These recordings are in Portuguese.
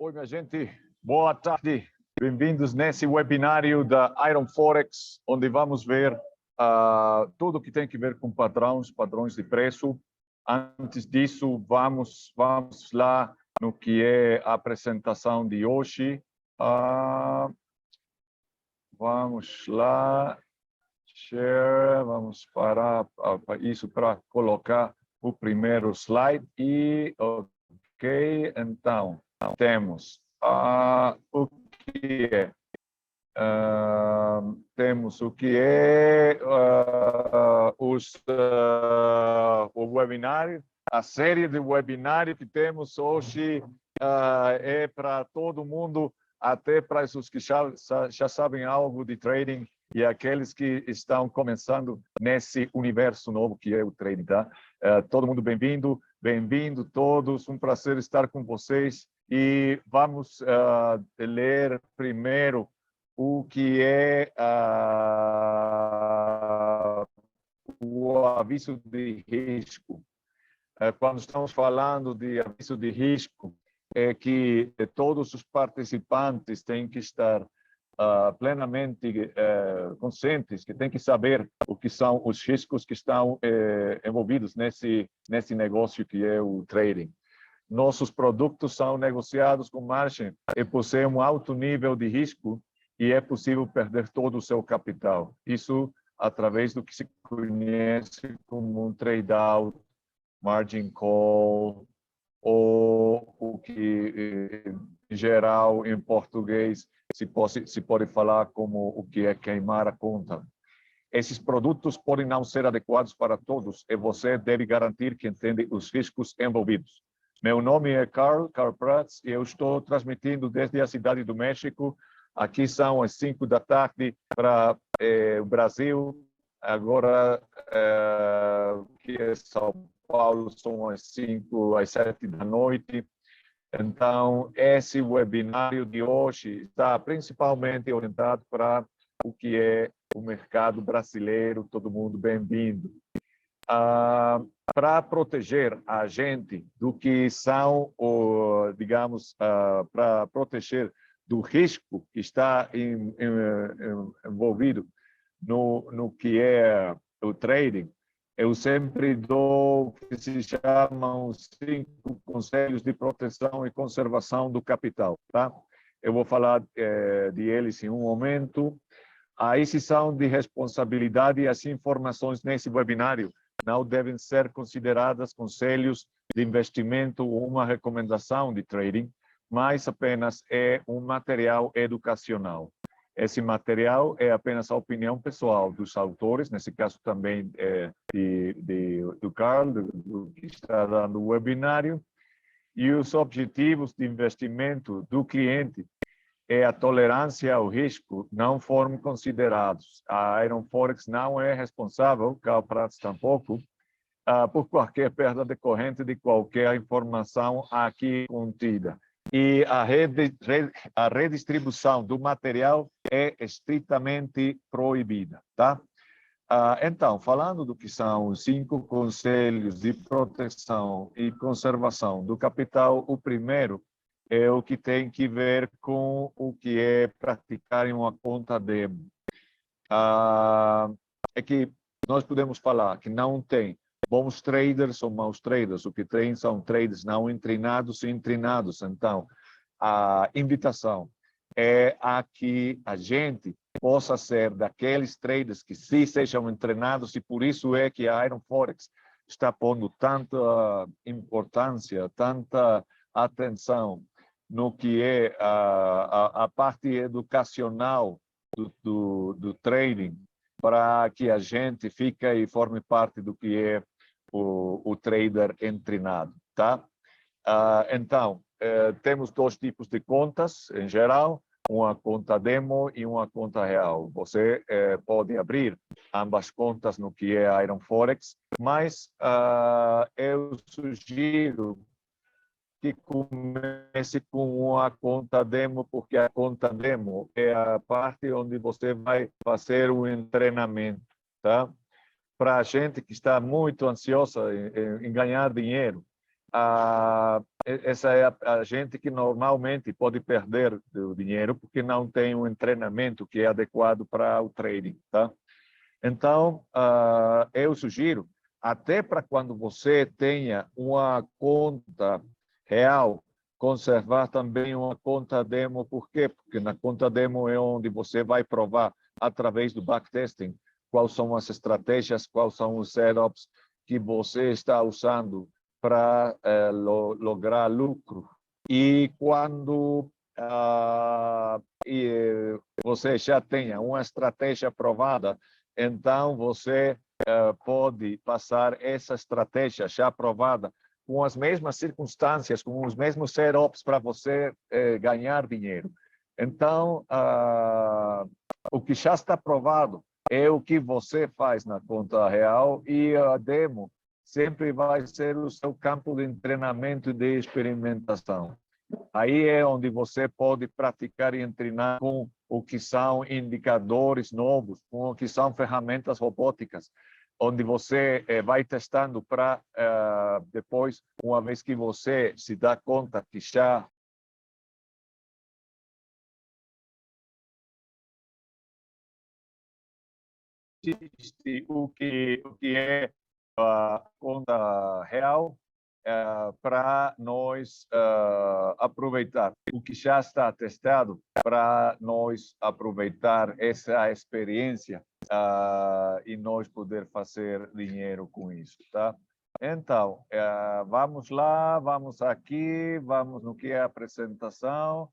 Oi, minha gente, boa tarde. Bem-vindos nesse webinário da Iron Forex, onde vamos ver tudo que tem que ver com padrões de preço. Antes disso, vamos lá no que é a apresentação de hoje. Vamos lá, share, vamos parar isso para colocar o primeiro slide. E, ok, então, temos o que é. Temos o que é o webinário, a série de webinário que temos hoje é para todo mundo, até para os que já sabem algo de trading e aqueles que estão começando nesse universo novo que é o trading, tá? Todo mundo bem-vindo todos, um prazer estar com vocês e vamos ler primeiro o que é o aviso de risco. Quando estamos falando de aviso de risco, é que todos os participantes têm que estar plenamente conscientes, que têm que saber o que são os riscos que estão envolvidos nesse negócio que é o trading. Nossos produtos são negociados com margem e possuem um alto nível de risco e é possível perder todo o seu capital. Isso através do que se conhece como um trade out, margin call, ou o que, em geral, em português, se pode falar como o que é queimar a conta. Esses produtos podem não ser adequados para todos e você deve garantir que entende os riscos envolvidos. Meu nome é Carl Prats e eu estou transmitindo desde a cidade do México. Aqui são as 5 da tarde para o Brasil. Agora, que é São Paulo, são as 7 da noite. Então, esse webinário de hoje está principalmente orientado para o que é o mercado brasileiro. Todo mundo bem-vindo. Para proteger a gente do que são, digamos, para proteger do risco que está envolvido no que é o trading, eu sempre dou o que se chamam os 5 conselhos de proteção e conservação do capital, tá? Eu vou falar de eles em um momento. Esses são de responsabilidade e as informações nesse webinário não devem ser consideradas conselhos de investimento ou uma recomendação de trading, mas apenas é um material educacional. Esse material é apenas a opinião pessoal dos autores, nesse caso também do Carl, do que está dando o webinário, e os objetivos de investimento do cliente e a tolerância ao risco não foram considerados. A Iron Forex não é responsável, Carl Prats tampouco, por qualquer perda decorrente de qualquer informação aqui contida. E a redistribuição do material é estritamente proibida, tá? Então, falando do que são os 5 conselhos de proteção e conservação do capital, o primeiro é o que tem que ver com o que é praticar em uma conta demo. É que nós podemos falar que não tem bons traders ou maus traders. O que tem são traders não treinados e treinados. Então, a invitação é a que a gente possa ser daqueles traders que sim sejam treinados, e por isso é que a Iron Forex está pondo tanta importância, tanta atenção no que é a parte educacional do trading, para que a gente fique e forme parte do que é o trader treinado, tá? Então, temos 2 tipos de contas, em geral, uma conta demo e uma conta real. Você pode abrir ambas contas no que é Iron Forex, mas eu sugiro que comece com uma conta demo, porque a conta demo é a parte onde você vai fazer o treinamento, tá? Para a gente que está muito ansiosa em ganhar dinheiro, essa é a gente que normalmente pode perder o dinheiro porque não tem um treinamento que é adequado para o trading, tá? Então, eu sugiro, até para quando você tenha uma conta real, conservar também uma conta demo. Por quê? Porque na conta demo é onde você vai provar, através do backtesting, quais são as estratégias, quais são os setups que você está usando para lograr lucro. E quando você já tenha uma estratégia aprovada, então você pode passar essa estratégia já aprovada com as mesmas circunstâncias, com os mesmos setups para você ganhar dinheiro. Então, o que já está aprovado é o que você faz na conta real, e a demo sempre vai ser o seu campo de treinamento e de experimentação. Aí é onde você pode praticar e treinar com o que são indicadores novos, com o que são ferramentas robóticas, onde você vai testando para depois, uma vez que você se dá conta que já existe o que é a conta real, para nós aproveitar o que já está testado, para nós aproveitar essa experiência e nós poder fazer dinheiro com isso, tá? Então, vamos lá, vamos aqui, vamos no que é a apresentação.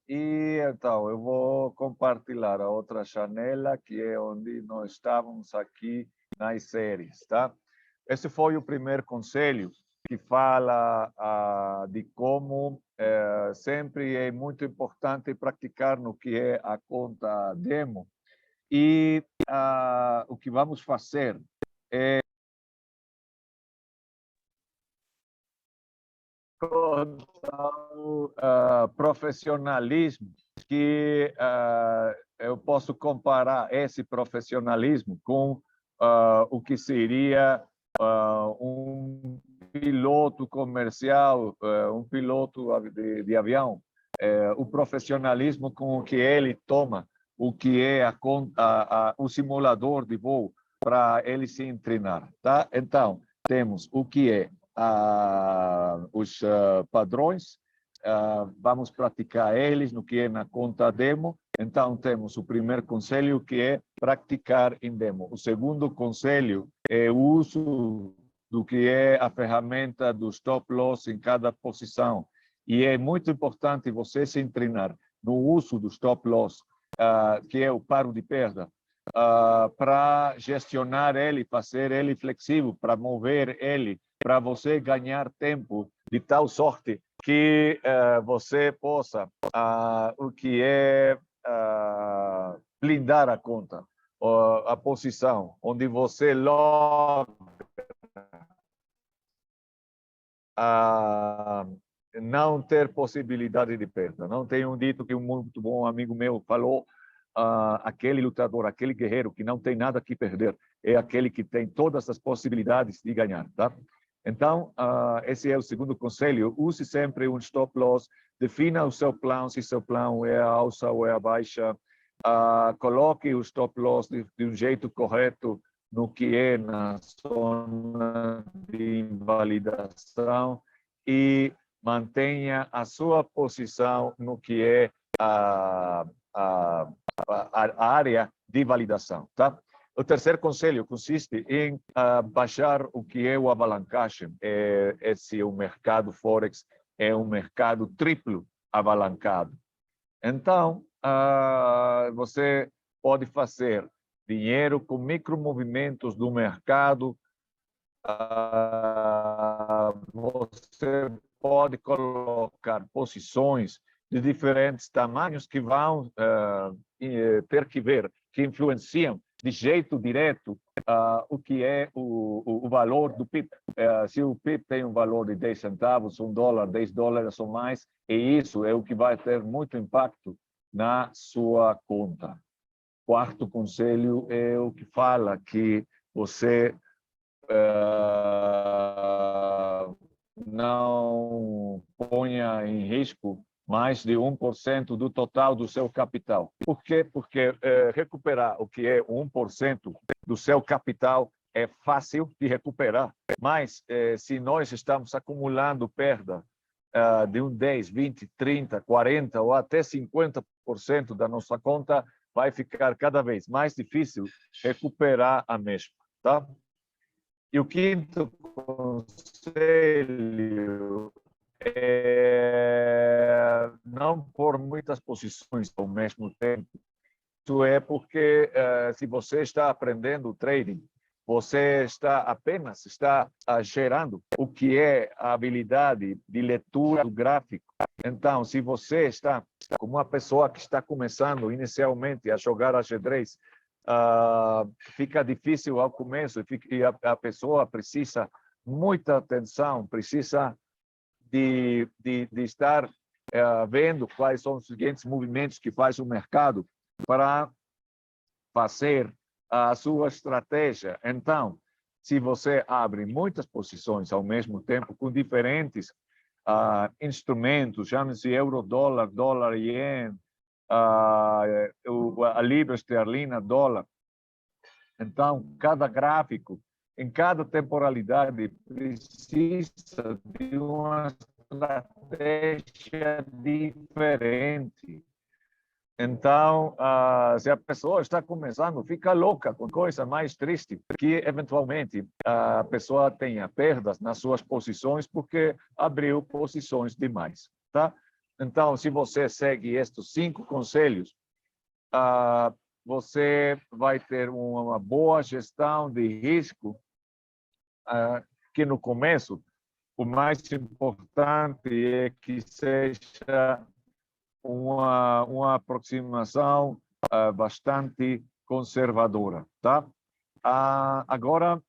E então, eu vou compartilhar a outra janela, que é onde nós estávamos aqui nas séries, tá? Esse foi o primeiro conselho, que fala de como sempre é muito importante praticar no que é a conta demo. E o que vamos fazer é profissionalismo, que eu posso comparar esse profissionalismo com o que seria um piloto comercial, um piloto de avião. O profissionalismo com o que ele toma, o que é o simulador de voo, para ele se treinar, tá? Então, temos o que é os padrões, vamos praticar eles no que é na conta demo. Então, temos o primeiro conselho, que é praticar em demo. O segundo conselho é o uso do que é a ferramenta do stop loss em cada posição. E é muito importante você se treinar no uso do stop loss, que é o paro de perda, para gestionar ele, fazer ele flexível, para mover ele, para você ganhar tempo de tal sorte que você possa, o que é blindar a conta, a posição, onde você logo não ter possibilidade de perda. Não tem um dito que um muito bom amigo meu falou, aquele lutador, aquele guerreiro que não tem nada que perder, é aquele que tem todas as possibilidades de ganhar, tá? Então, esse é o segundo conselho. Use sempre um stop loss, defina o seu plano, se seu plano é a alça ou é a baixa, coloque o stop loss de um jeito correto no que é na zona de invalidação, e mantenha a sua posição no que é a área de validação, tá? O terceiro conselho consiste em baixar o que é o alavancagem. O mercado Forex é um mercado triplo alavancado. Então, você pode fazer dinheiro com micromovimentos do mercado. Você pode colocar posições de diferentes tamanhos que vão ter que ver, que influenciam de jeito direto o que é o valor do PIB. Se o PIB tem um valor de 10 centavos, $1, $10 ou mais, e isso é o que vai ter muito impacto na sua conta. Quarto conselho é o que fala que você não ponha em risco mais de 1% do total do seu capital. Por quê? Porque recuperar o que é 1% do seu capital é fácil de recuperar, mas se nós estamos acumulando perda de 10, 20, 30, 40 ou até 50% da nossa conta, vai ficar cada vez mais difícil recuperar a mesma, tá? E o quinto conselho é não pôr muitas posições ao mesmo tempo. Isso é porque se você está aprendendo trading, você apenas está gerando o que é a habilidade de leitura do gráfico. Então, se você está como uma pessoa que está começando inicialmente a jogar ajedrez, fica difícil ao começo e a pessoa precisa muita atenção, precisa de estar vendo quais são os seguintes movimentos que faz o mercado para fazer a sua estratégia. Então, se você abre muitas posições ao mesmo tempo com diferentes instrumentos, chama-se euro-dólar, dólar-iene, a libra esterlina, dólar. Então, cada gráfico, em cada temporalidade, precisa de uma estratégia diferente. Então, se a pessoa está começando, fica louca, com coisa mais triste, que eventualmente a pessoa tenha perdas nas suas posições porque abriu posições demais, tá? Então, se você segue estes 5 conselhos, você vai ter uma boa gestão de risco, que no começo, o mais importante é que seja uma aproximação bastante conservadora, tá? Agora,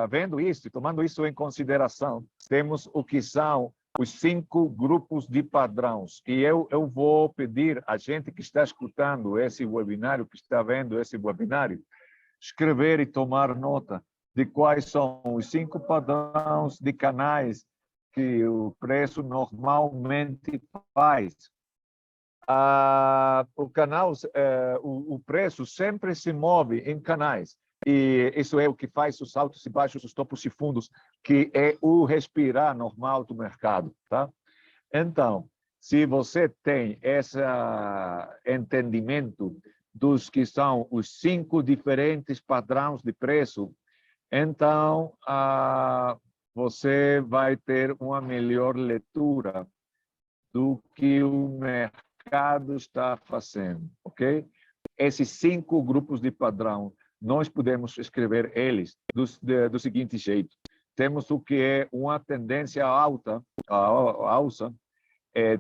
vendo isso e tomando isso em consideração, temos o que são os 5 grupos de padrões. E eu vou pedir a gente que está escutando esse webinário, que está vendo esse webinário, escrever e tomar nota de quais são os 5 padrões de canais que o preço normalmente faz. O canal, o preço sempre se move em canais. E isso é o que faz os altos e baixos, os topos e fundos, que é o respirar normal do mercado, tá? Então, se você tem esse entendimento dos que são os 5 diferentes padrões de preço, então você vai ter uma melhor leitura do que o mercado está fazendo, ok? Esses 5 grupos de padrão, nós podemos escrever eles do seguinte jeito. Temos o que é uma tendência alta, alça,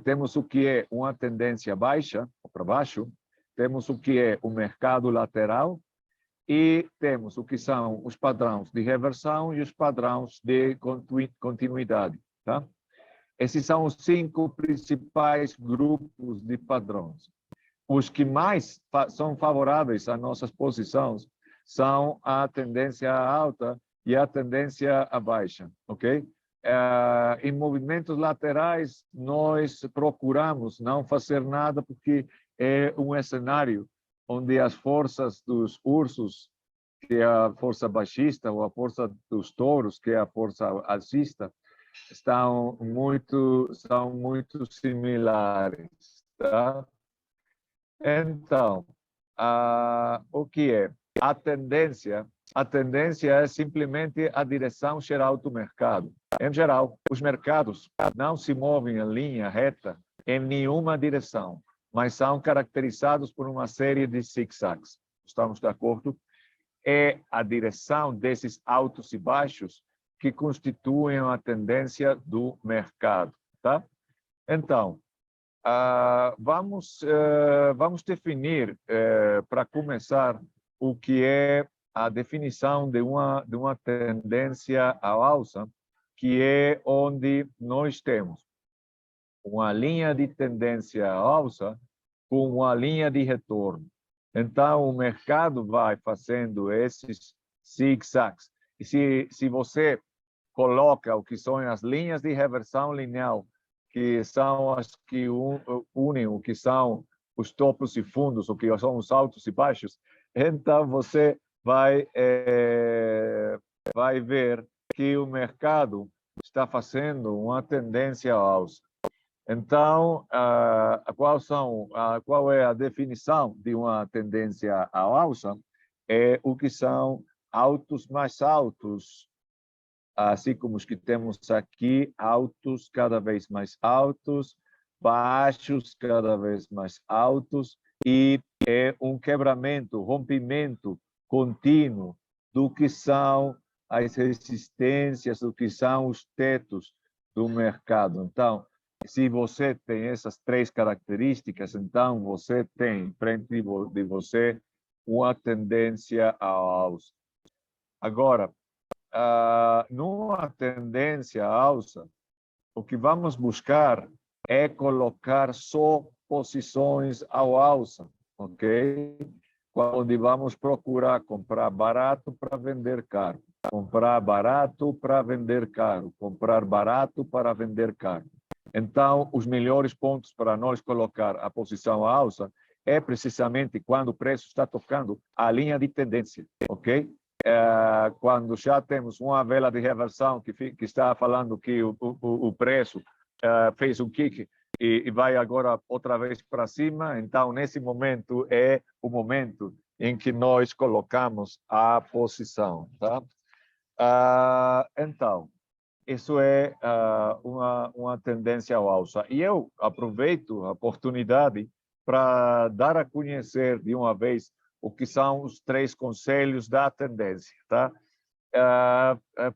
temos o que é uma tendência baixa, para baixo, temos o que é o mercado lateral e temos o que são os padrões de reversão e os padrões de continuidade, tá? Esses são os 5 principais grupos de padrões. Os que mais são favoráveis às nossas posições são a tendência alta e a tendência baixa, ok? Em movimentos laterais, nós procuramos não fazer nada porque é um cenário onde as forças dos ursos, que é a força baixista, ou a força dos touros, que é a força alcista, são muito similares, tá? Então, o que é? A tendência é simplesmente a direção geral do mercado. Em geral, os mercados não se movem em linha reta em nenhuma direção, mas são caracterizados por uma série de zigzags. Estamos de acordo? É a direção desses altos e baixos que constituem a tendência do mercado, tá? Então, vamos definir, para começar, o que é a definição de uma tendência à alça, que é onde nós temos uma linha de tendência à alça com uma linha de retorno. Então, o mercado vai fazendo esses zigzags. E se você coloca o que são as linhas de reversão linear, que são as que unem o que são os topos e fundos, o que são os altos e baixos, então você vai ver que o mercado está fazendo uma tendência à alça. Então, qual é a definição de uma tendência à alça? É o que são altos mais altos, assim como os que temos aqui, altos cada vez mais altos, baixos cada vez mais altos, e é um quebramento, rompimento contínuo do que são as resistências, do que são os tetos do mercado. Então, se você tem essas três características, então você tem frente de você uma tendência à alça. Agora, numa tendência à alça, o que vamos buscar é colocar só posições ao alça, ok? Onde vamos procurar comprar barato para vender caro, comprar barato para vender caro, comprar barato para vender caro. Então, os melhores pontos para nós colocar a posição à alça é precisamente quando o preço está tocando a linha de tendência, ok? Quando já temos uma vela de reversão que está falando que o preço fez um kick e vai agora outra vez para cima, então nesse momento é o momento em que nós colocamos a posição, tá? Então, isso é uma tendência ao alça. E eu aproveito a oportunidade para dar a conhecer de uma vez o que são os 3 conselhos da tendência, tá?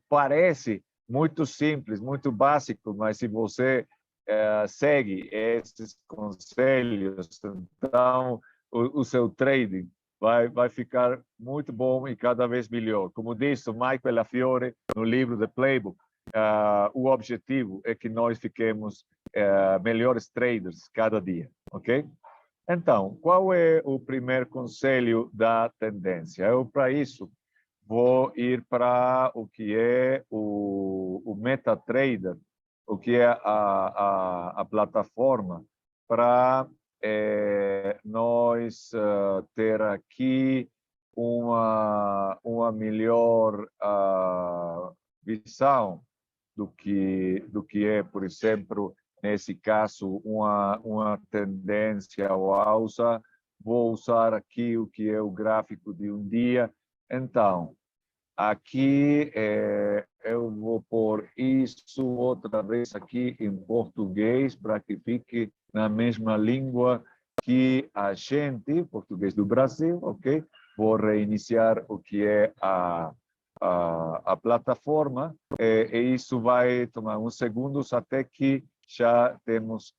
Parece muito simples, muito básico, mas se você segue esses conselhos, então o seu trading vai ficar muito bom e cada vez melhor. Como disse o Michael Lafiore no livro The Playbook, o objetivo é que nós fiquemos melhores traders cada dia, ok? Então, qual é o primeiro conselho da tendência? Eu, para isso, vou ir para o que é o MetaTrader, o que é a plataforma para nós ter aqui uma melhor visão do que é, por exemplo, nesse caso, uma tendência ao alça. Vou usar aqui o que é o gráfico de um dia. Então, aqui eu vou pôr isso outra vez aqui em português para que fique na mesma língua que a gente, português do Brasil, ok? Vou reiniciar o que é a plataforma e isso vai tomar uns segundos até que já temos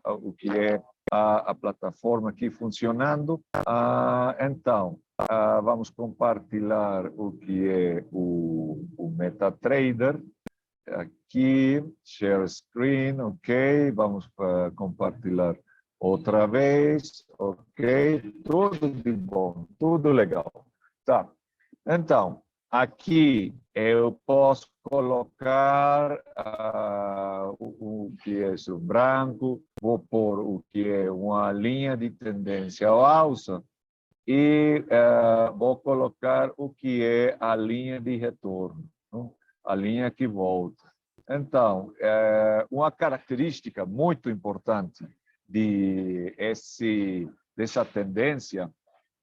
o que é a plataforma aqui funcionando. Então, vamos compartilhar o que é o MetaTrader. Aqui, share screen, ok. Vamos compartilhar outra vez, ok. Tudo de bom, tudo legal. Tá. Então, aqui eu posso colocar o que é o branco, vou pôr o que é uma linha de tendência ao alça e vou colocar o que é a linha de retorno, não? A linha que volta. Então, uma característica muito importante dessa tendência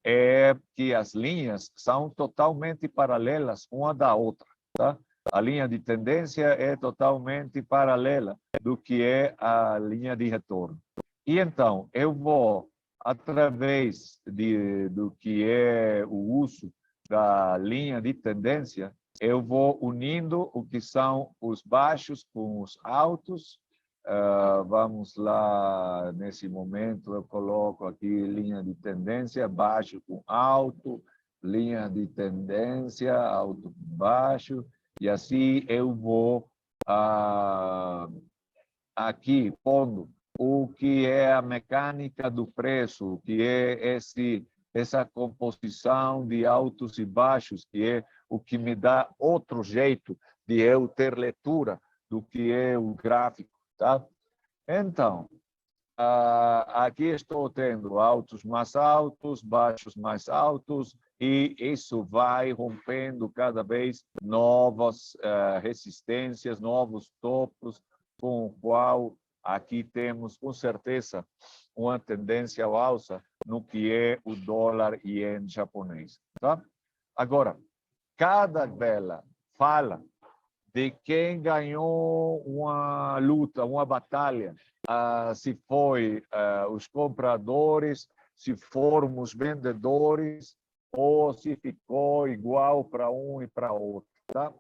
é que as linhas são totalmente paralelas uma da outra, tá? A linha de tendência é totalmente paralela do que é a linha de retorno. E então, eu vou, através do que é o uso da linha de tendência, eu vou unindo o que são os baixos com os altos. Vamos lá, nesse momento eu coloco aqui linha de tendência, baixo com alto, linha de tendência, alto com baixo, e assim eu vou aqui pondo o que é a mecânica do preço, o que é essa composição de altos e baixos, que é o que me dá outro jeito de eu ter leitura do que é o gráfico, tá? Então, aqui estou tendo altos mais altos, baixos mais altos, e isso vai rompendo cada vez novas resistências, novos topos, com o qual aqui temos, com certeza, uma tendência ao alça no que é o dólar ien japonês. Tá? Agora, cada vela fala de quem ganhou uma luta, uma batalha, se foi os compradores, se foram os vendedores, ou se ficou igual para um e para outro. Tá?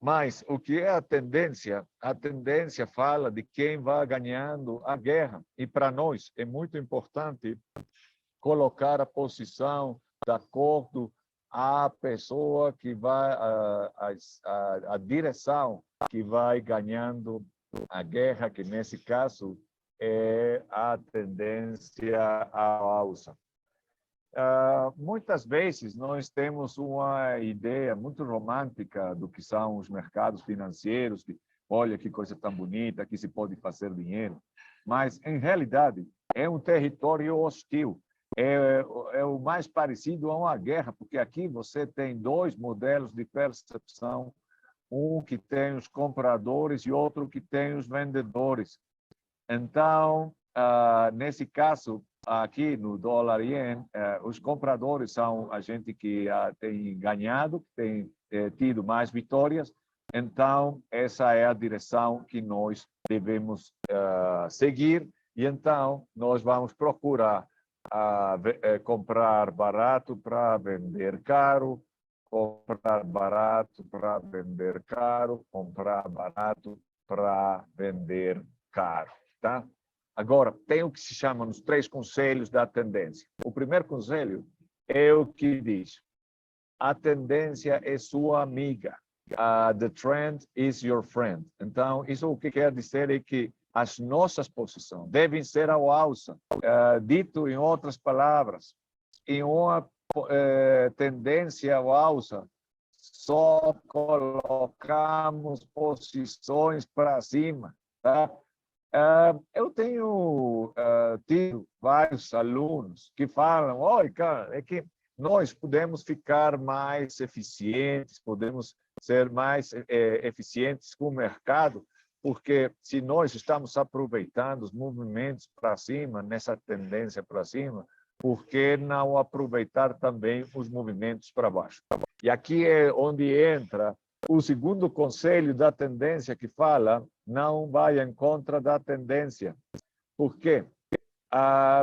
Mas o que é a tendência? A tendência fala de quem vai ganhando a guerra. E para nós é muito importante colocar a posição de acordo à pessoa que vai, a direção que vai ganhando a guerra, que nesse caso é a tendência à alça. Muitas vezes nós temos uma ideia muito romântica do que são os mercados financeiros, que olha que coisa tão bonita, que se pode fazer dinheiro, mas em realidade é um território hostil, é o mais parecido a uma guerra, porque aqui você tem dois modelos de percepção, um que tem os compradores e outro que tem os vendedores. Então, nesse caso, aqui no dólar ien, os compradores são a gente que tem ganhado, tem tido mais vitórias. Então, essa é a direção que nós devemos seguir. E então, nós vamos procurar comprar barato para vender caro, comprar barato para vender caro, comprar barato para vender caro. Tá? Agora, tem o que se chama os 3 conselhos da tendência. O primeiro conselho é o que diz: a tendência é sua amiga. The trend is your friend. Então, isso o que quer dizer é que as nossas posições devem ser ao alça. Dito em outras palavras, em uma tendência ao alça, só colocamos posições para cima. Tá? Eu tenho tido vários alunos que falam: olha, cara, é que nós podemos ficar mais eficientes, podemos ser mais eficientes com o mercado, porque se nós estamos aproveitando os movimentos para cima, nessa tendência para cima, por que não aproveitar também os movimentos para baixo? E aqui é onde entra o segundo conselho da tendência, que fala: não vai em contra da tendência. Por quê?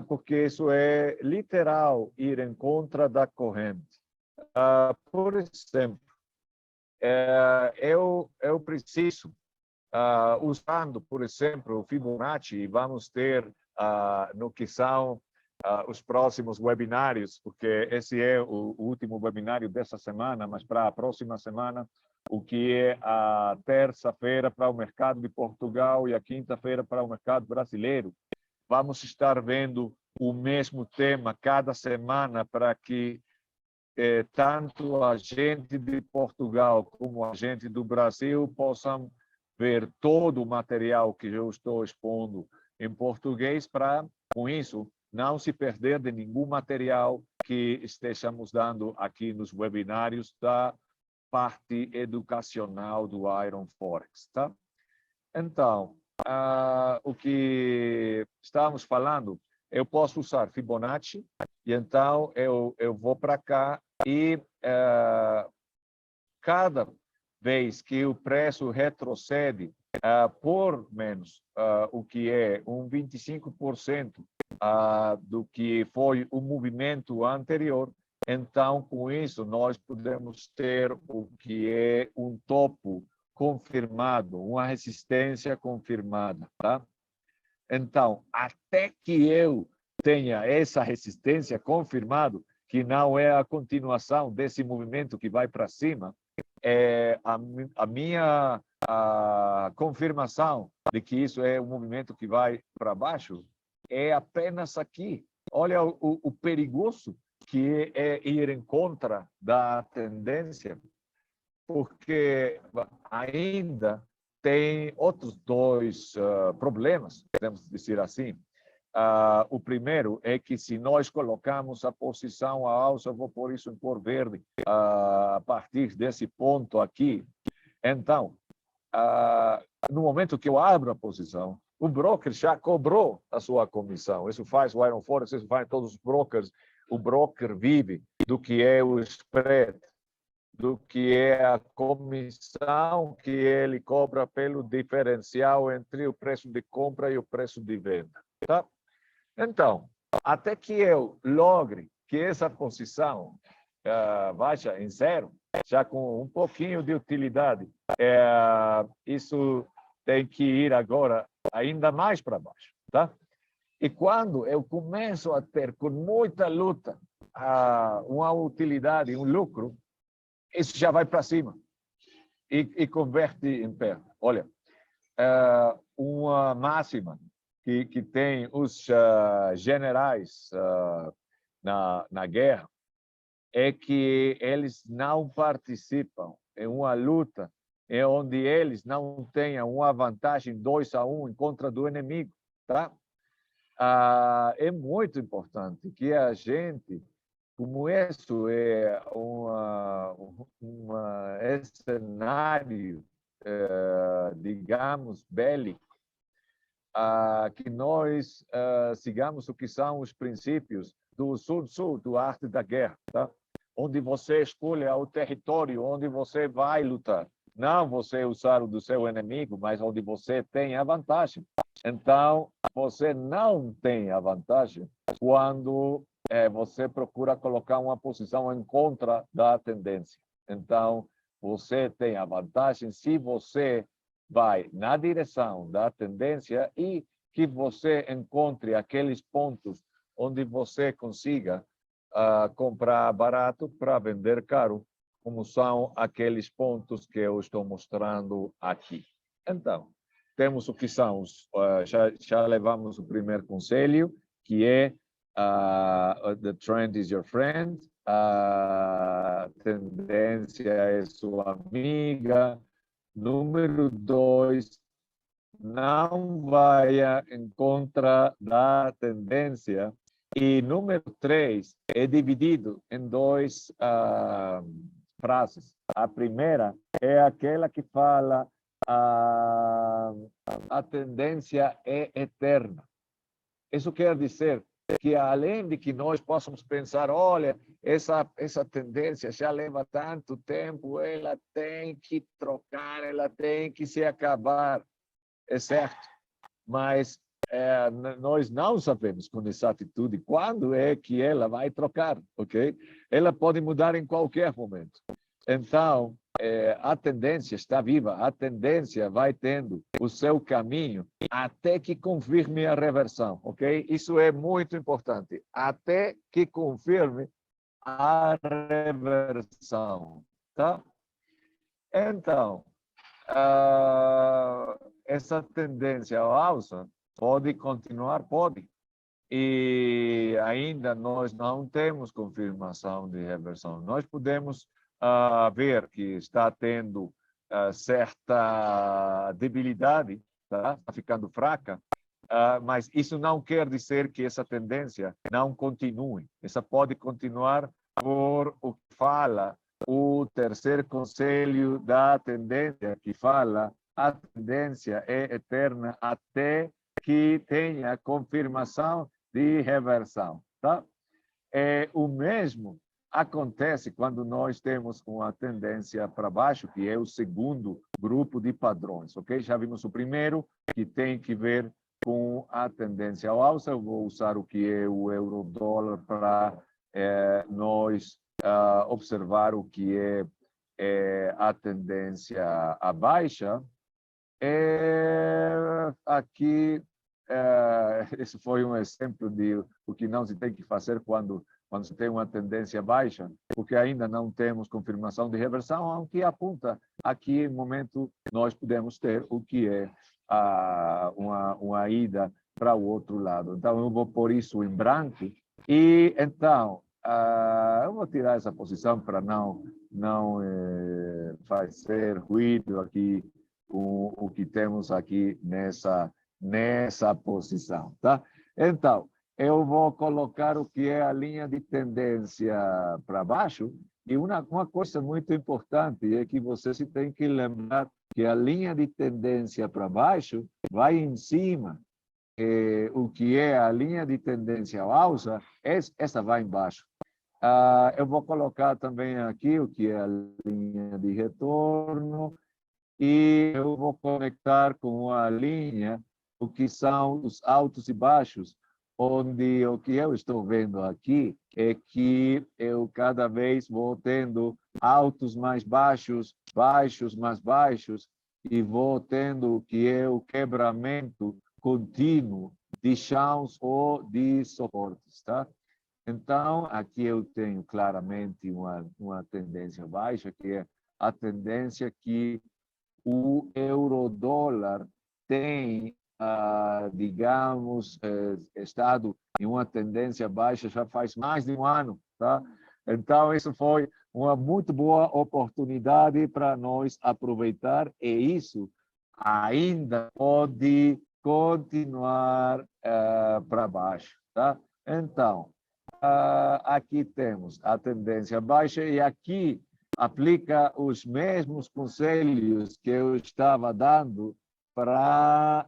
Porque isso é literal, ir em contra da corrente. Por exemplo, eu preciso, usando, por exemplo, o Fibonacci, vamos ter no que são os próximos webinários, porque esse é o último webinário dessa semana, mas para a próxima semana, o que é a terça-feira para o mercado de Portugal e a quinta-feira para o mercado brasileiro, vamos estar vendo o mesmo tema cada semana para que tanto a gente de Portugal como a gente do Brasil possam ver todo o material que eu estou expondo em português, para, com isso, não se perder de nenhum material que estejamos dando aqui nos webinários da parte educacional do Iron Forex. Tá? Então, o que estamos falando, eu posso usar Fibonacci, e então eu vou para cá e cada vez que o preço retrocede por menos o que é 25% do que foi o movimento anterior, então, com isso, nós podemos ter o que é um topo confirmado, uma resistência confirmada. Tá? Então, até que eu tenha essa resistência confirmada, que não é a continuação desse movimento que vai para cima, a minha confirmação de que isso é um movimento que vai para baixo é apenas aqui. Olha o perigoso que é ir em contra da tendência. porque ainda tem outros dois problemas, podemos dizer assim. O primeiro é que se nós colocamos a posição a alça, vou pôr isso em cor verde, a partir desse ponto aqui, então, no momento que eu abro a posição, o broker já cobrou a sua comissão. Isso faz o Iron Forex, isso faz todos os brokers. O broker vive do que é o spread, do que é a comissão que ele cobra pelo diferencial entre o preço de compra e o preço de venda. Tá? Então, até que eu logre que essa posição baixa em zero, já com um pouquinho de utilidade, isso tem que ir agora ainda mais para baixo. Tá? E quando eu começo a ter, com muita luta, uma utilidade, um lucro, isso já vai para cima e converte em perda. Olha, uma máxima que tem os generais na guerra é que eles não participam em uma luta em onde eles não tenham uma vantagem 2-1 em contra do inimigo. Tá? É muito importante que a gente, como isso é um cenário, digamos, bélico, que nós sigamos o que são os princípios do Sun Tzu, do Arte da Guerra, tá? Onde você escolhe o território onde você vai lutar. Não você usar o do seu inimigo, mas onde você tem a vantagem. Então, você não tem a vantagem quando você procura colocar uma posição em contra da tendência. Então, você tem a vantagem se você vai na direção da tendência e que você encontre aqueles pontos onde você consiga comprar barato para vender caro, como são aqueles pontos que eu estou mostrando aqui. Então, temos o que são, já levamos o primeiro conselho, que é the trend is your friend, a tendência é sua amiga. Número 2, não vai em contra da tendência. E número 3 é dividido em duas frases. A primeira é aquela que fala a tendência é eterna. Isso quer dizer que, além de que nós possamos pensar, olha, essa tendência já leva tanto tempo, ela tem que trocar, ela tem que se acabar, é certo? Mas nós não sabemos com exatitude quando é que ela vai trocar, ok? Ela pode mudar em qualquer momento. Então, a tendência está viva, a tendência vai tendo o seu caminho até que confirme a reversão, ok? Isso é muito importante, até que confirme a reversão, tá? Então, essa tendência ao alça pode continuar? Pode. E ainda nós não temos confirmação de reversão. Nós podemos ver que está tendo certa debilidade, tá? Está ficando fraca, mas isso não quer dizer que essa tendência não continue. Essa pode continuar por o que fala o terceiro conselho da tendência, que fala a tendência é eterna até que tenha confirmação de reversão. Tá? O mesmo acontece quando nós temos uma tendência para baixo, que é o segundo grupo de padrões. Ok? Já vimos o primeiro, que tem que ver com a tendência ao alça. Eu vou usar o que é o euro-dólar para nós observar o que é a tendência à baixa. Aqui, esse foi um exemplo de o que não se tem que fazer quando se tem uma tendência baixa, porque ainda não temos confirmação de reversão, aunque aponta aqui, no momento, nós podemos ter o que é uma ida para o outro lado. Então, eu vou pôr isso em branco. E, então, eu vou tirar essa posição para não fazer ruído aqui o que temos aqui nessa posição, tá? Então, eu vou colocar o que é a linha de tendência para baixo, e uma coisa muito importante é que você se tem que lembrar que a linha de tendência para baixo vai em cima, o que é a linha de tendência alta, essa vai embaixo. Eu vou colocar também aqui o que é a linha de retorno, e eu vou conectar com a linha o que são os altos e baixos, onde o que eu estou vendo aqui é que eu cada vez vou tendo altos mais baixos, baixos mais baixos, e vou tendo o que é o quebramento contínuo de chãos ou de suportes, tá? Então, aqui eu tenho claramente uma tendência baixa, que é a tendência que o euro-dólar tem, digamos, estado em uma tendência baixa já faz mais de um ano, tá? Então, isso foi uma muito boa oportunidade para nós aproveitar, e isso ainda pode continuar para baixo, tá? Então, aqui temos a tendência baixa, e aqui aplica os mesmos conselhos que eu estava dando para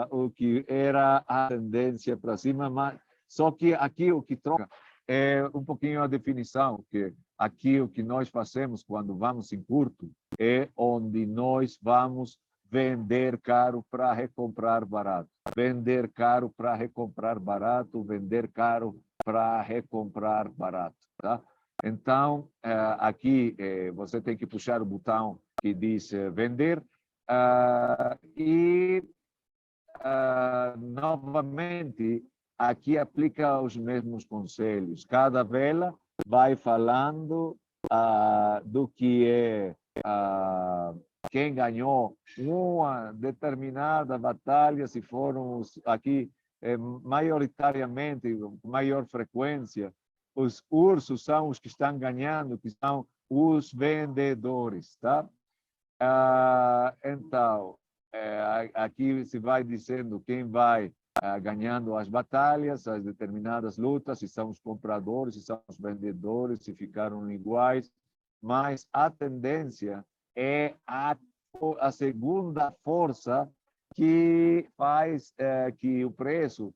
o que era a tendência para cima, mas só que aqui o que troca é um pouquinho a definição, que aqui o que nós fazemos quando vamos em curto é onde nós vamos vender caro para recomprar barato, vender caro para recomprar barato, vender caro para recomprar barato, tá? Então, aqui você tem que puxar o botão que diz vender, e novamente aqui aplica os mesmos conselhos. Cada vela vai falando do que é quem ganhou uma determinada batalha, se foram aqui maioritariamente, maior frequência, os ursos são os que estão ganhando, que são os vendedores, tá? Então, aqui se vai dizendo quem vai ganhando as batalhas, as determinadas lutas, se são os compradores, se são os vendedores, se ficaram iguais, mas a tendência é a segunda força que faz que o preço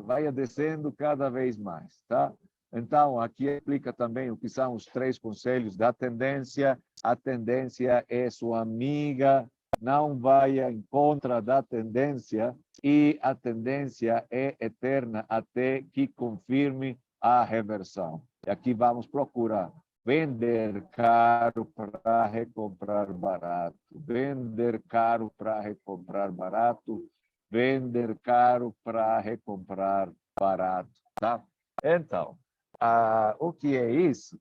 vai descendo cada vez mais, tá? Então, aqui explica também o que são os 3 conselhos da tendência. A tendência é sua amiga, não vai em contra da tendência, e a tendência é eterna até que confirme a reversão. E aqui vamos procurar vender caro para recomprar barato, vender caro para recomprar barato, vender caro para recomprar barato, tá? Então, o que é isso?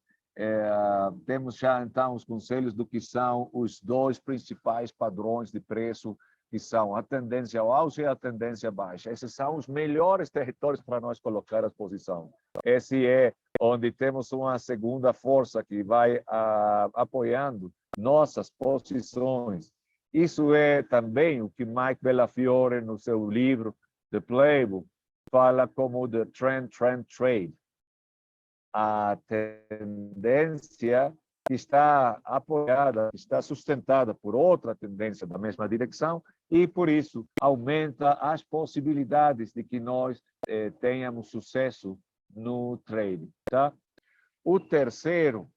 Temos já, então, os conselhos do que são os 2 principais padrões de preço, que são a tendência alta e a tendência baixa. Esses são os melhores territórios para nós colocar a posição. Esse é onde temos uma segunda força que vai apoiando nossas posições. Isso é também o que Mike Bellafiore, no seu livro The Playbook, fala como the trend trade. A tendência que está apoiada, está sustentada por outra tendência da mesma direção, e por isso aumenta as possibilidades de que nós tenhamos sucesso no trading, tá? O terceiro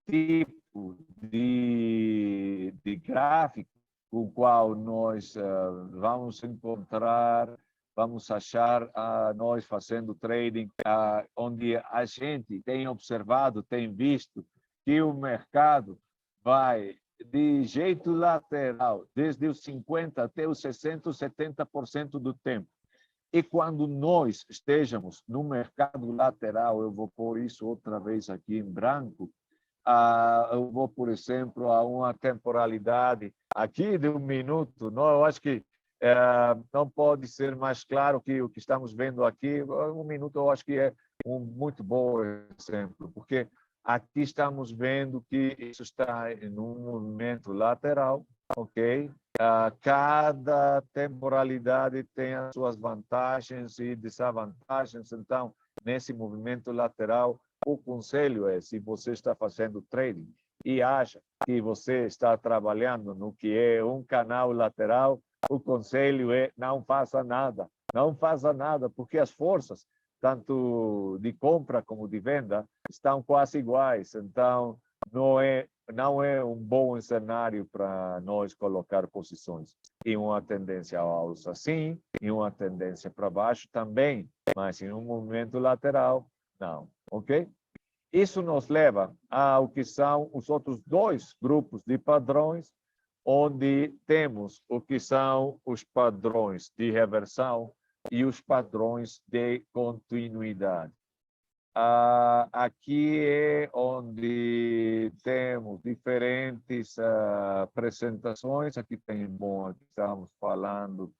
tipo de gráfico com o qual nós vamos encontrar, vamos achar nós fazendo trading, onde a gente tem observado, tem visto que o mercado vai de jeito lateral, desde os 50% até os 60%, 70% do tempo. E quando nós estejamos no mercado lateral, eu vou pôr isso outra vez aqui em branco, eu vou, por exemplo, a uma temporalidade aqui de 1 minuto. Não, eu acho que não pode ser mais claro que o que estamos vendo aqui. 1 minuto eu acho que é um muito bom exemplo, porque aqui estamos vendo que isso está em um movimento lateral, ok? Cada temporalidade tem as suas vantagens e desvantagens, então, nesse movimento lateral, o conselho é, se você está fazendo trading e acha que você está trabalhando no que é um canal lateral, o conselho é não faça nada. Não faça nada, porque as forças, tanto de compra como de venda, estão quase iguais. Então, não é um bom cenário para nós colocar posições em uma tendência ao alça, sim, em uma tendência para baixo também, mas em um movimento lateral, não. Ok? Isso nos leva ao que são os outros dois grupos de padrões, onde temos o que são os padrões de reversão e os padrões de continuidade. Aqui é onde temos diferentes apresentações. Aqui tem, bom, aqui estamos falando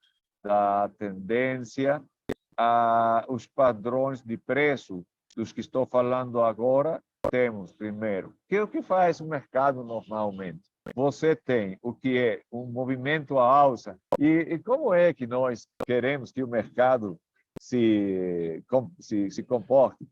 da tendência, os padrões de preço dos que estou falando agora. Temos, primeiro, que é o que faz o mercado normalmente. Você tem o que é um movimento à alça. E como é que nós queremos que o mercado se comporte,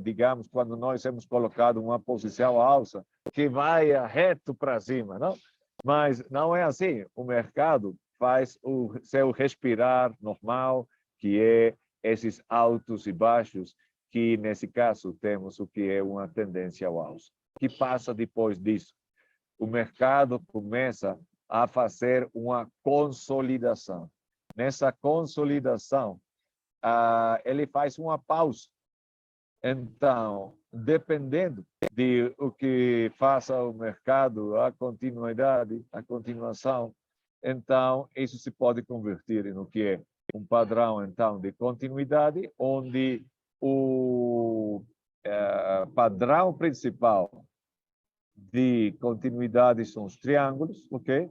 digamos, quando nós temos colocado uma posição alça que vai reto para cima, não? Mas não é assim. O mercado faz o seu respirar normal, que é esses altos e baixos, que nesse caso temos o que é uma tendência ao alça. O que passa depois disso? O mercado começa a fazer uma consolidação. Nessa consolidação, ele faz uma pausa. Então, dependendo de o que faça o mercado, a continuidade, a continuação, então isso se pode converter no que é um padrão então de continuidade, onde o padrão principal de continuidade são os triângulos, ok?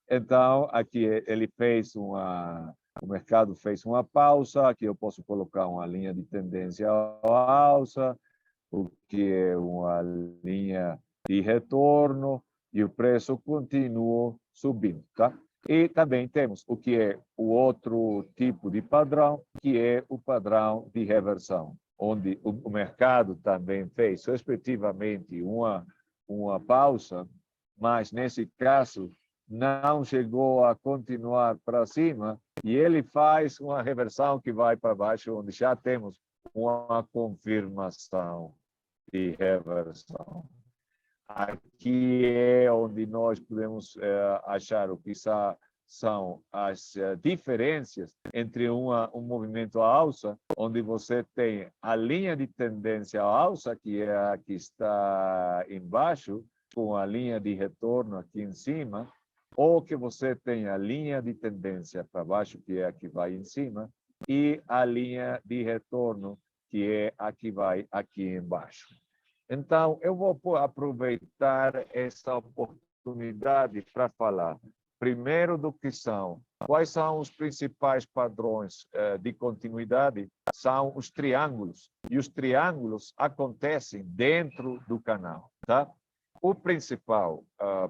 Então, aqui ele fez o mercado fez uma pausa, aqui eu posso colocar uma linha de tendência à alça, o que é uma linha de retorno, e o preço continua subindo, tá? E também temos o que é o outro tipo de padrão, que é o padrão de reversão, onde o mercado também fez, respectivamente, uma pausa, mas nesse caso não chegou a continuar para cima, e ele faz uma reversão que vai para baixo, onde já temos uma confirmação de reversão. Aqui é onde nós podemos achar o que são as diferenças entre um movimento à alça, onde você tem a linha de tendência à alça, que é a que está embaixo, com a linha de retorno aqui em cima, ou que você tem a linha de tendência para baixo, que é a que vai em cima, e a linha de retorno, que é a que vai aqui embaixo. Então, eu vou aproveitar essa oportunidade para falar, primeiro, do que quais são os principais padrões de continuidade, são os triângulos, e os triângulos acontecem dentro do canal, tá? O principal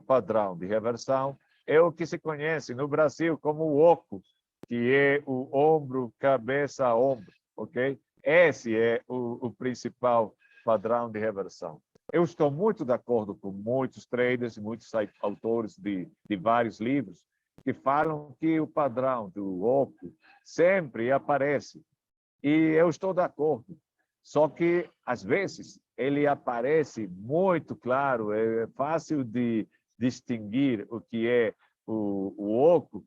padrão de reversão é o que se conhece no Brasil como o oco, que é o ombro, cabeça, ombro, ok? Esse é o principal padrão de reversão. Eu estou muito de acordo com muitos traders e muitos autores de vários livros que falam que o padrão do oco sempre aparece. E eu estou de acordo. Só que, às vezes, ele aparece muito claro, é fácil de distinguir o que é o oco,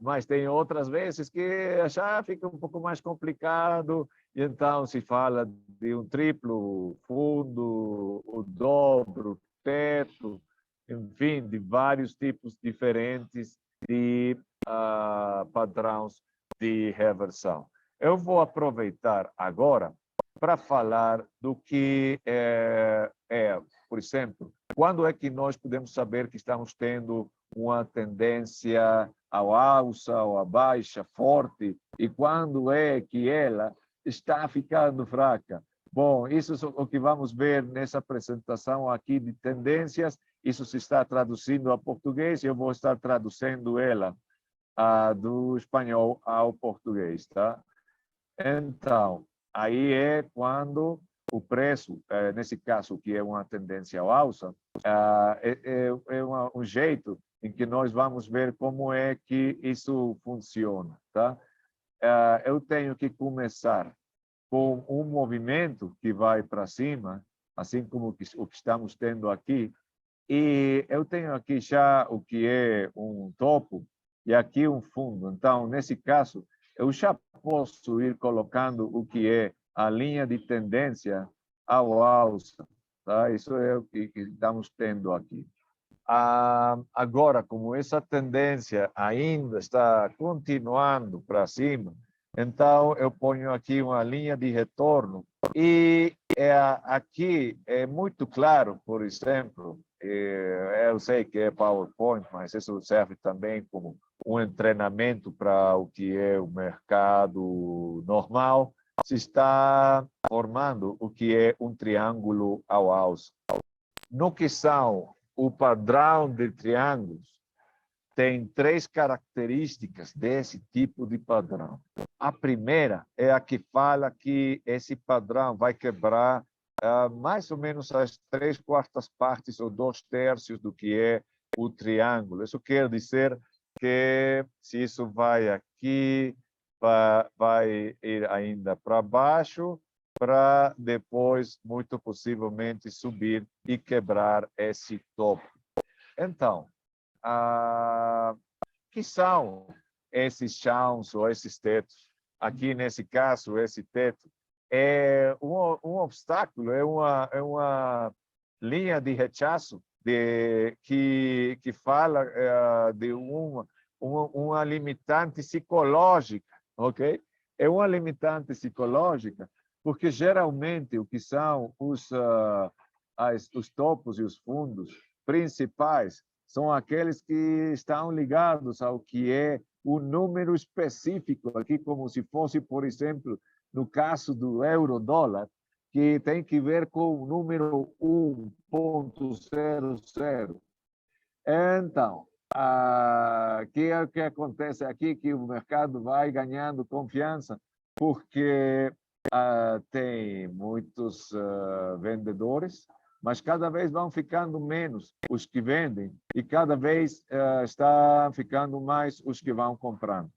mas tem outras vezes que já fica um pouco mais complicado, e então se fala de um triplo fundo, o dobro, teto, enfim, de vários tipos diferentes de padrões de reversão. Eu vou aproveitar agora para falar do que por exemplo, quando é que nós podemos saber que estamos tendo uma tendência ao alça ou à baixa forte, e quando é que ela está ficando fraca. Bom, isso é o que vamos ver nessa apresentação aqui de tendências. Isso se está traduzindo a português e eu vou estar traduzindo ela do espanhol ao português, tá? Então, aí é quando o preço, nesse caso, que é uma tendência ao alça, um jeito em que nós vamos ver como é que isso funciona, tá? Eu tenho que começar com um movimento que vai para cima, assim como o que estamos tendo aqui, e eu tenho aqui já o que é um topo e aqui um fundo. Então, nesse caso, eu já posso ir colocando o que é a linha de tendência ao alça. Tá? Isso é o que estamos tendo aqui. Agora, como essa tendência ainda está continuando para cima, então eu ponho aqui uma linha de retorno e aqui é muito claro, por exemplo, eu sei que é PowerPoint, mas isso serve também como um treinamento para o que é o mercado normal. Se está formando o que é um triângulo ao alça. No que são o padrão de triângulos, tem três características desse tipo de padrão. A primeira é a que fala que esse padrão vai quebrar mais ou menos as 3/4 partes ou 2/3 do que é o triângulo. Isso quer dizer que se isso vai aqui, vai ir ainda para baixo, para depois, muito possivelmente, subir e quebrar esse topo. Então, que são esses chãos ou esses tetos? Aqui, nesse caso, esse teto é um obstáculo, é uma linha de rechaço que fala de uma limitante psicológica, ok? É uma limitante psicológica, porque geralmente o que são os topos e os fundos principais são aqueles que estão ligados ao que é o número específico, aqui como se fosse, por exemplo, no caso do euro-dólar, que tem que ver com o número 1,00. Então, que é o que acontece aqui, que o mercado vai ganhando confiança, porque tem muitos vendedores, mas cada vez vão ficando menos os que vendem e cada vez está ficando mais os que vão comprando.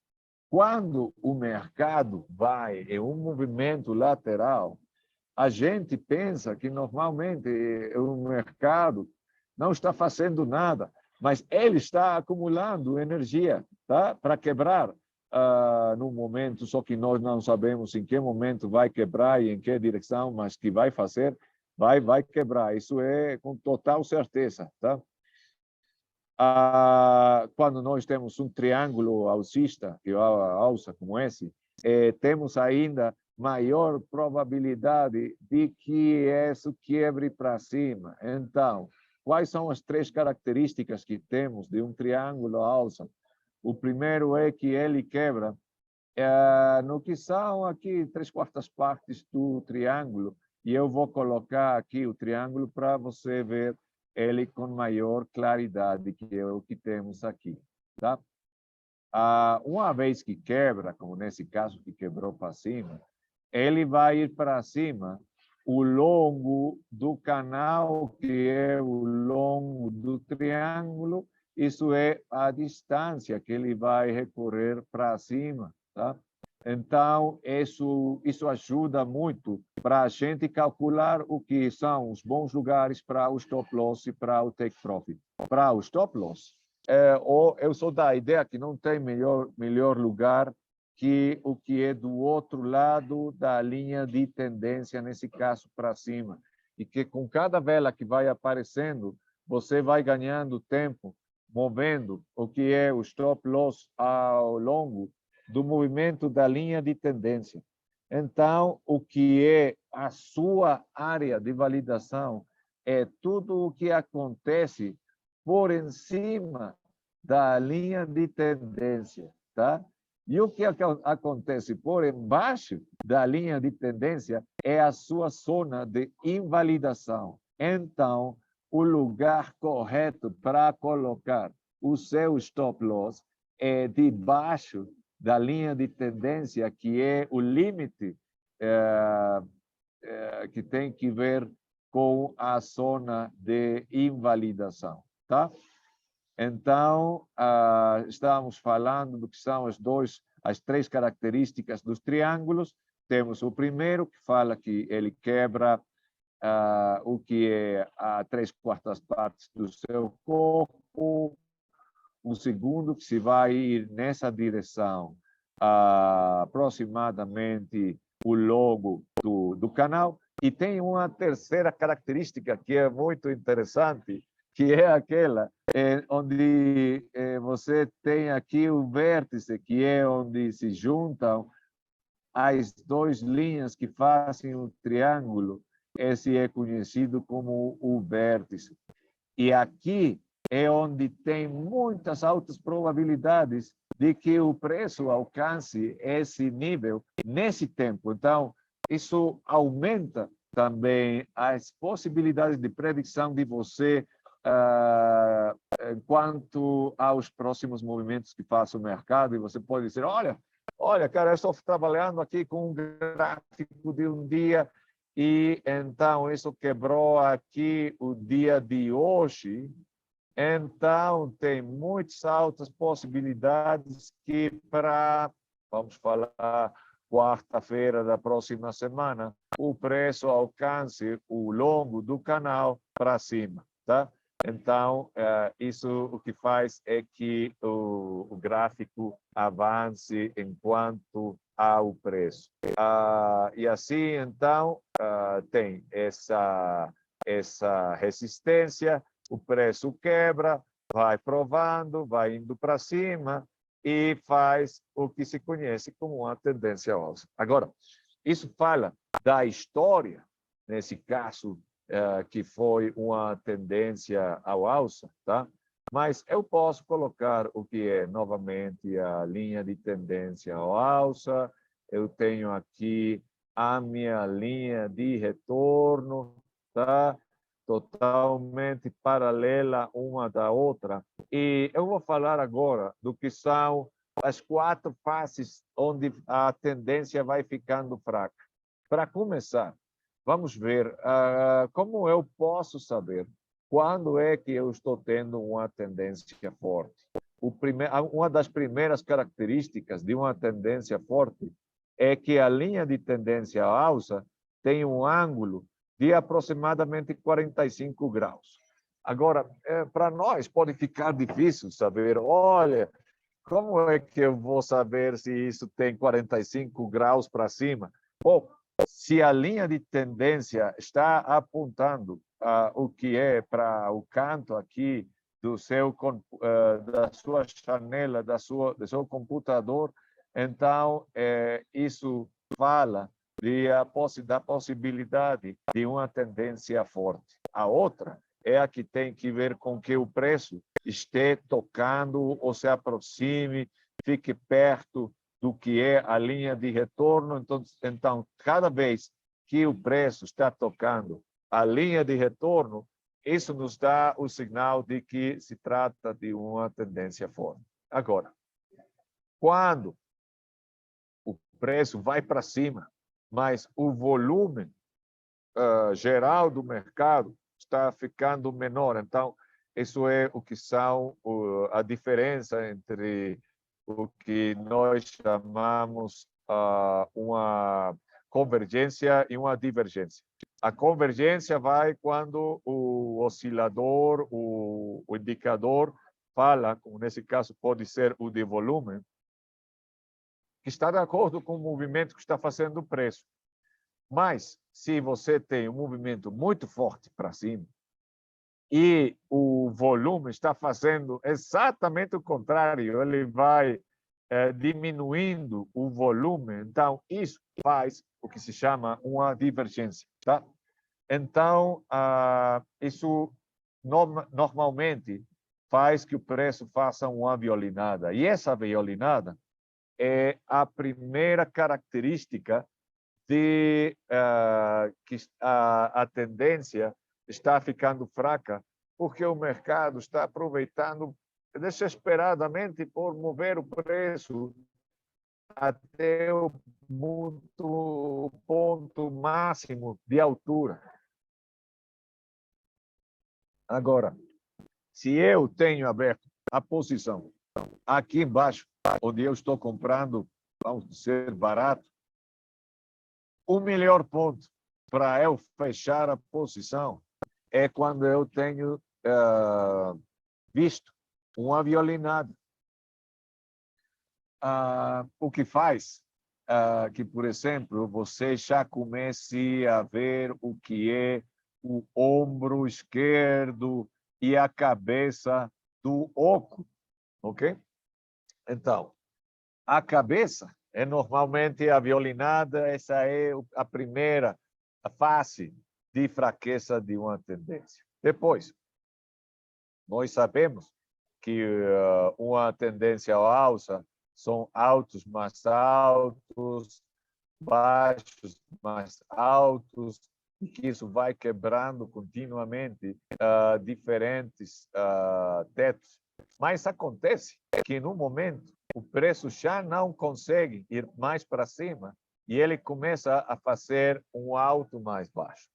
Quando o mercado vai em um movimento lateral, a gente pensa que normalmente o mercado não está fazendo nada, mas ele está acumulando energia, tá? Para quebrar no momento, só que nós não sabemos em que momento vai quebrar e em que direção, mas que vai fazer, vai quebrar. Isso é com total certeza, tá? Quando nós temos um triângulo alcista, que é a alça como esse, temos ainda maior probabilidade de que isso quebre para cima. Então, quais são as três características que temos de um triângulo alça? O primeiro é que ele quebra no que são aqui 3/4 partes do triângulo, e eu vou colocar aqui o triângulo para você ver ele com maior claridade, que é o que temos aqui, tá? Uma vez que quebra, como nesse caso que quebrou para cima, ele vai ir para cima o longo do canal, que é o longo do triângulo, isso é a distância que ele vai recorrer para cima, tá? Então, isso ajuda muito para a gente calcular o que são os bons lugares para o stop loss e para o take profit. Para o stop loss, eu sou da ideia que não tem melhor lugar que o que é do outro lado da linha de tendência, nesse caso para cima. E que com cada vela que vai aparecendo, você vai ganhando tempo, movendo o que é o stop loss ao longo do movimento da linha de tendência. Então, o que é a sua área de validação é tudo o que acontece por em cima da linha de tendência, tá? E o que acontece por embaixo da linha de tendência é a sua zona de invalidação. Então, o lugar correto para colocar o seu stop loss é debaixo da linha de tendência, que é o limite que tem que ver com a zona de invalidação, tá? Então, estamos falando do que são as três características dos triângulos. Temos o primeiro, que fala que ele quebra o que é a 3/4 partes do seu corpo. O segundo, que se vai ir nessa direção, aproximadamente o logo do canal. E tem uma terceira característica que é muito interessante, que é aquela onde você tem aqui o vértice, que é onde se juntam as duas linhas que fazem o triângulo. Esse é conhecido como o vértice. E aqui é onde tem muitas altas probabilidades de que o preço alcance esse nível nesse tempo. Então, isso aumenta também as possibilidades de predição de você quanto aos próximos movimentos que faça o mercado. E você pode dizer, olha, cara, eu estou trabalhando aqui com um gráfico de um dia e então isso quebrou aqui o dia de hoje. Então, tem muitas altas possibilidades que vamos falar, quarta-feira da próxima semana, o preço alcance o longo do canal para cima, tá? Então, isso o que faz é que o gráfico avance enquanto há o preço. E assim, então, tem essa resistência, o preço quebra, vai provando, vai indo para cima e faz o que se conhece como uma tendência alta. Agora, isso fala da história, nesse caso, que foi uma tendência ao alça, tá? Mas eu posso colocar o que é, novamente, a linha de tendência ao alça. Eu tenho aqui a minha linha de retorno, tá? Totalmente paralela uma da outra. E eu vou falar agora do que são as 4 fases onde a tendência vai ficando fraca. Para começar, vamos ver como eu posso saber quando é que eu estou tendo uma tendência forte. Uma das primeiras características de uma tendência forte é que a linha de tendência alça tem um ângulo de aproximadamente 45 graus. Agora, para nós pode ficar difícil saber, olha, como é que eu vou saber se isso tem 45 graus para cima? Bom, se a linha de tendência está apontando o que é para o canto aqui da sua janela, do seu computador, então isso fala da possibilidade de uma tendência forte. A outra é a que tem que ver com que o preço esteja tocando ou se aproxime, fique perto do que é a linha de retorno. Então, cada vez que o preço está tocando a linha de retorno, isso nos dá o sinal de que se trata de uma tendência forte. Agora, quando o preço vai para cima, mas o volume geral do mercado está ficando menor. Então, isso é o que são a diferença entre o que nós chamamos uma convergência e uma divergência. A convergência vai quando o oscilador, o indicador, fala, como nesse caso pode ser o de volume, que está de acordo com o movimento que está fazendo o preço. Mas, se você tem um movimento muito forte para cima e o volume está fazendo exatamente o contrário, ele vai diminuindo o volume, então isso faz o que se chama uma divergência, tá? Então, isso normalmente faz que o preço faça uma violinada. E essa violinada é a primeira característica de que a tendência está ficando fraca, porque o mercado está aproveitando desesperadamente por mover o preço até o ponto máximo de altura. Agora, se eu tenho aberto a posição aqui embaixo, onde eu estou comprando, vamos dizer, barato, o melhor ponto para eu fechar a posição é quando eu tenho visto uma violinada. O que faz que, por exemplo, você já comece a ver o que é o ombro esquerdo e a cabeça do oco, ok? Então, a cabeça é normalmente a violinada, essa é a primeira face de fraqueza de uma tendência. Depois, nós sabemos que uma tendência à alça são altos mais altos, baixos mais altos, e que isso vai quebrando continuamente diferentes tetos. Mas acontece que, no momento, o preço já não consegue ir mais para cima e ele começa a fazer um alto mais baixo.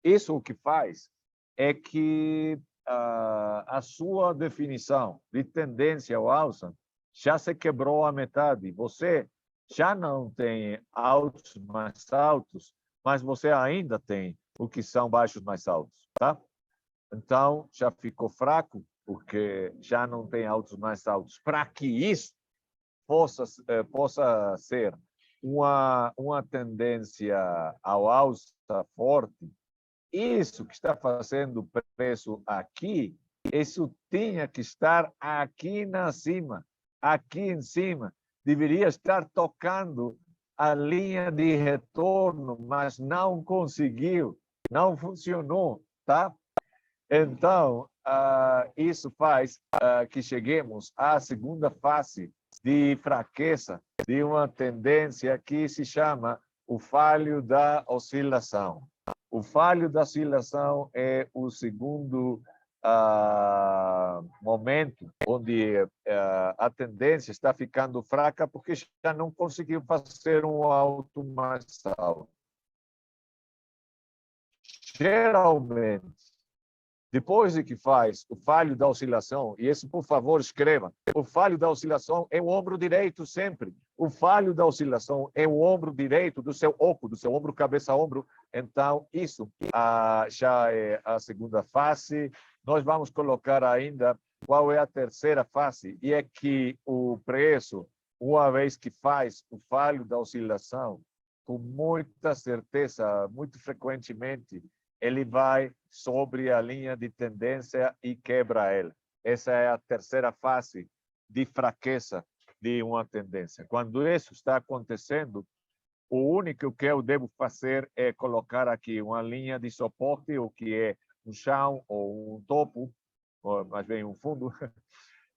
Isso o que faz é que a sua definição de tendência ao alça já se quebrou a metade. Você já não tem altos mais altos, mas você ainda tem o que são baixos mais altos, tá? Então, já ficou fraco, porque já não tem altos mais altos. Para que isso possa ser uma tendência ao alça forte, isso que está fazendo o preço aqui, isso tinha que estar aqui na cima, aqui em cima. Deveria estar tocando a linha de retorno, mas não conseguiu, não funcionou, tá? Então, isso faz que cheguemos à segunda fase de fraqueza de uma tendência que se chama o falho da oscilação. O falho da oscilação é o segundo momento onde a tendência está ficando fraca porque já não conseguiu fazer um alto mais alto. Geralmente, depois de que faz o falho da oscilação, e esse, por favor, escreva, o falho da oscilação é o ombro direito sempre. O falho da oscilação é o ombro direito do seu oco, do seu ombro, cabeça, ombro. Então, isso já é a segunda fase. Nós vamos colocar ainda qual é a terceira fase, e é que o preço, uma vez que faz o falho da oscilação, com muita certeza, muito frequentemente, ele vai sobre a linha de tendência e quebra ela. Essa é a terceira fase de fraqueza de uma tendência. Quando isso está acontecendo, o único que eu devo fazer é colocar aqui uma linha de suporte, o que é um chão ou um topo, ou mais bem um fundo.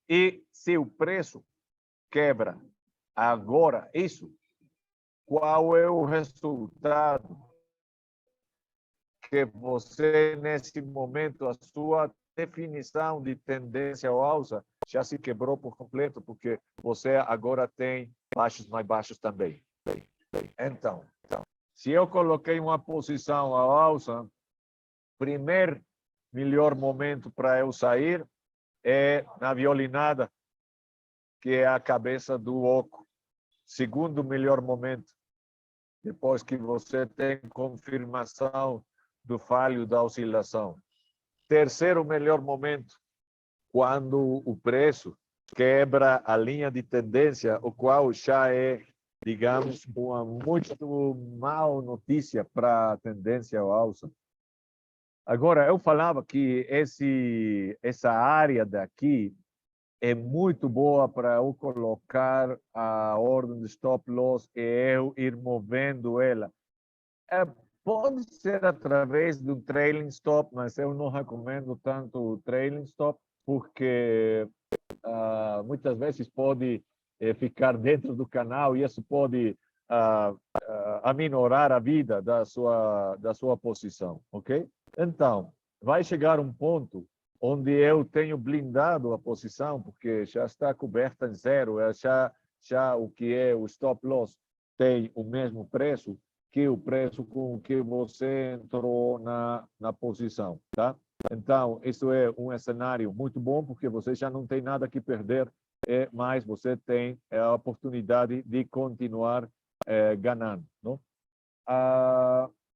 E se o preço quebra agora isso, qual é o resultado? Que você, nesse momento, a sua definição de tendência ao alça já se quebrou por completo, porque você agora tem baixos mais baixos também. Então, se eu coloquei uma posição ao alça, primeiro melhor momento para eu sair é na violinada, que é a cabeça do oco. Segundo melhor momento, depois que você tem confirmação do falho da oscilação. Terceiro melhor momento, quando o preço quebra a linha de tendência, o qual já é, digamos, uma muito má notícia para a tendência ao alça. Agora, eu falava que essa área daqui é muito boa para eu colocar a ordem de stop loss e eu ir movendo ela. Pode ser através do trailing stop, mas eu não recomendo tanto o trailing stop, porque muitas vezes pode ficar dentro do canal, e isso pode aminorar a vida da sua posição, ok? Então, vai chegar um ponto onde eu tenho blindado a posição, porque já está coberta em zero, já o que é o stop loss tem o mesmo preço que o preço com que você entrou na posição, tá? Então, isso é um cenário muito bom, porque você já não tem nada que perder, mas você tem a oportunidade de continuar ganhando, não?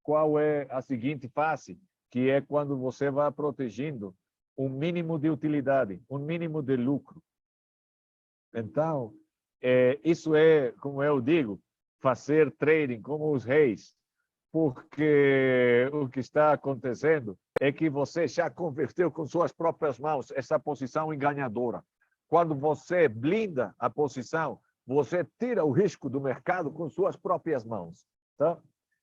Qual é a seguinte fase? Que é quando você vai protegendo um mínimo de utilidade, um mínimo de lucro. Então, isso é, como eu digo, fazer trading como os reis, porque o que está acontecendo é que você já converteu com suas próprias mãos essa posição em ganhadora. Quando você blinda a posição, você tira o risco do mercado com suas próprias mãos, tá?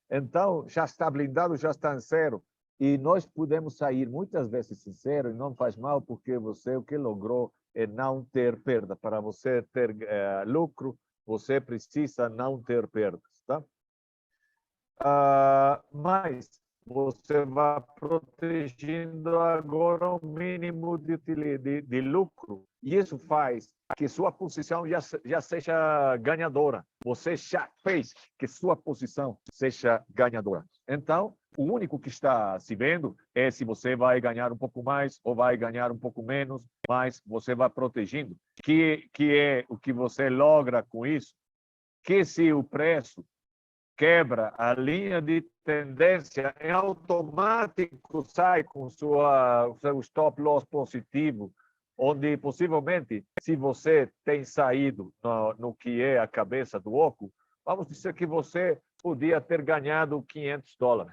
Então, já está blindado, já está em zero. E nós podemos sair muitas vezes em zero, e não faz mal, porque você o que logrou é não ter perda. Para você ter lucro, você precisa não ter perdas, tá? Mas você vai protegendo agora o mínimo de lucro, e isso faz que sua posição já seja ganhadora. Você já fez que sua posição seja ganhadora. Então, o único que está se vendo é se você vai ganhar um pouco mais ou vai ganhar um pouco menos, mas você vai protegendo. Que é o que você logra com isso? Que se o preço quebra a linha de tendência, em automático sai com seu stop loss positivo, onde possivelmente, se você tem saído no que é a cabeça do oco, vamos dizer que você podia ter ganhado $500.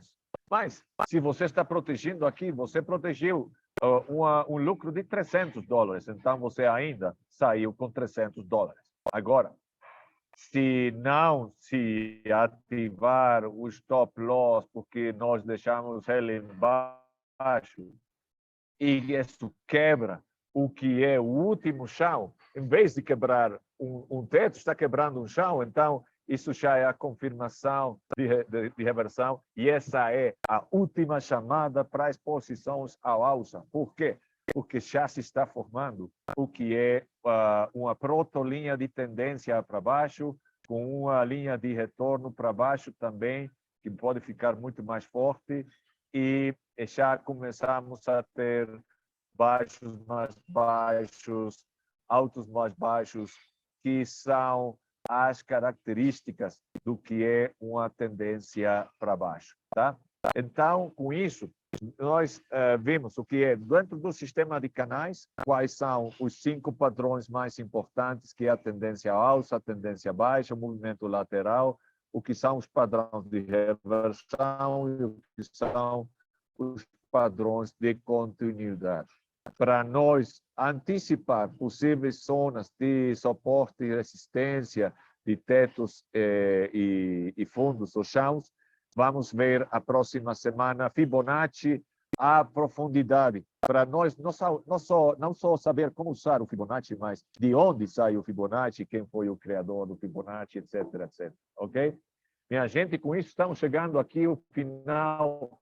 Mas, se você está protegendo aqui, você protegeu um lucro de $300. Então, você ainda saiu com $300. Agora, se não se ativar o stop loss, porque nós deixamos ele embaixo, e isso quebra o que é o último chão, em vez de quebrar um teto, está quebrando um chão, então isso já é a confirmação de reversão, e essa é a última chamada para as posições ao alça. Por quê? Porque já se está formando o que é uma protolinha de tendência para baixo, com uma linha de retorno para baixo também, que pode ficar muito mais forte, e já começamos a ter baixos mais baixos, altos mais baixos, que são as características do que é uma tendência para baixo, tá? Então, com isso, nós vimos o que é dentro do sistema de canais, quais são os 5 padrões mais importantes, que é a tendência alta, a tendência baixa, o movimento lateral, o que são os padrões de reversão e o que são os padrões de continuidade. Para nós antecipar possíveis zonas de suporte e resistência, de tetos e fundos ou chãos, vamos ver a próxima semana Fibonacci à profundidade. Para nós, não só saber como usar o Fibonacci, mas de onde sai o Fibonacci, quem foi o criador do Fibonacci, etc, etc. Ok? Minha gente, com isso estamos chegando aqui ao final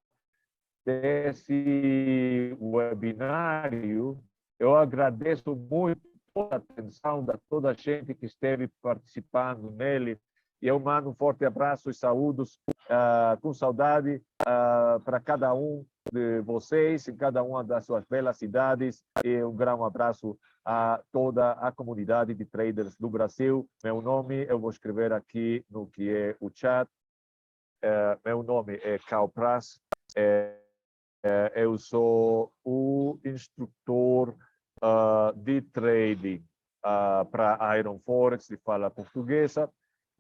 desse webinário. Eu agradeço muito a atenção de toda a gente que esteve participando nele. E eu mando um forte abraço e saúdos com saudade para cada um de vocês, em cada uma das suas belas cidades. E um grande abraço a toda a comunidade de traders do Brasil. Meu nome, eu vou escrever aqui no que é o chat. Meu nome é Carl Pras. Eu sou o instrutor de trading para Iron Forex, de fala portuguesa,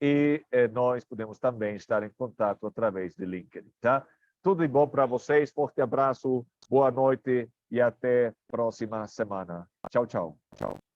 e nós podemos também estar em contato através de LinkedIn, tá? Tudo de bom para vocês, forte abraço, boa noite e até próxima semana. Tchau, tchau. Tchau.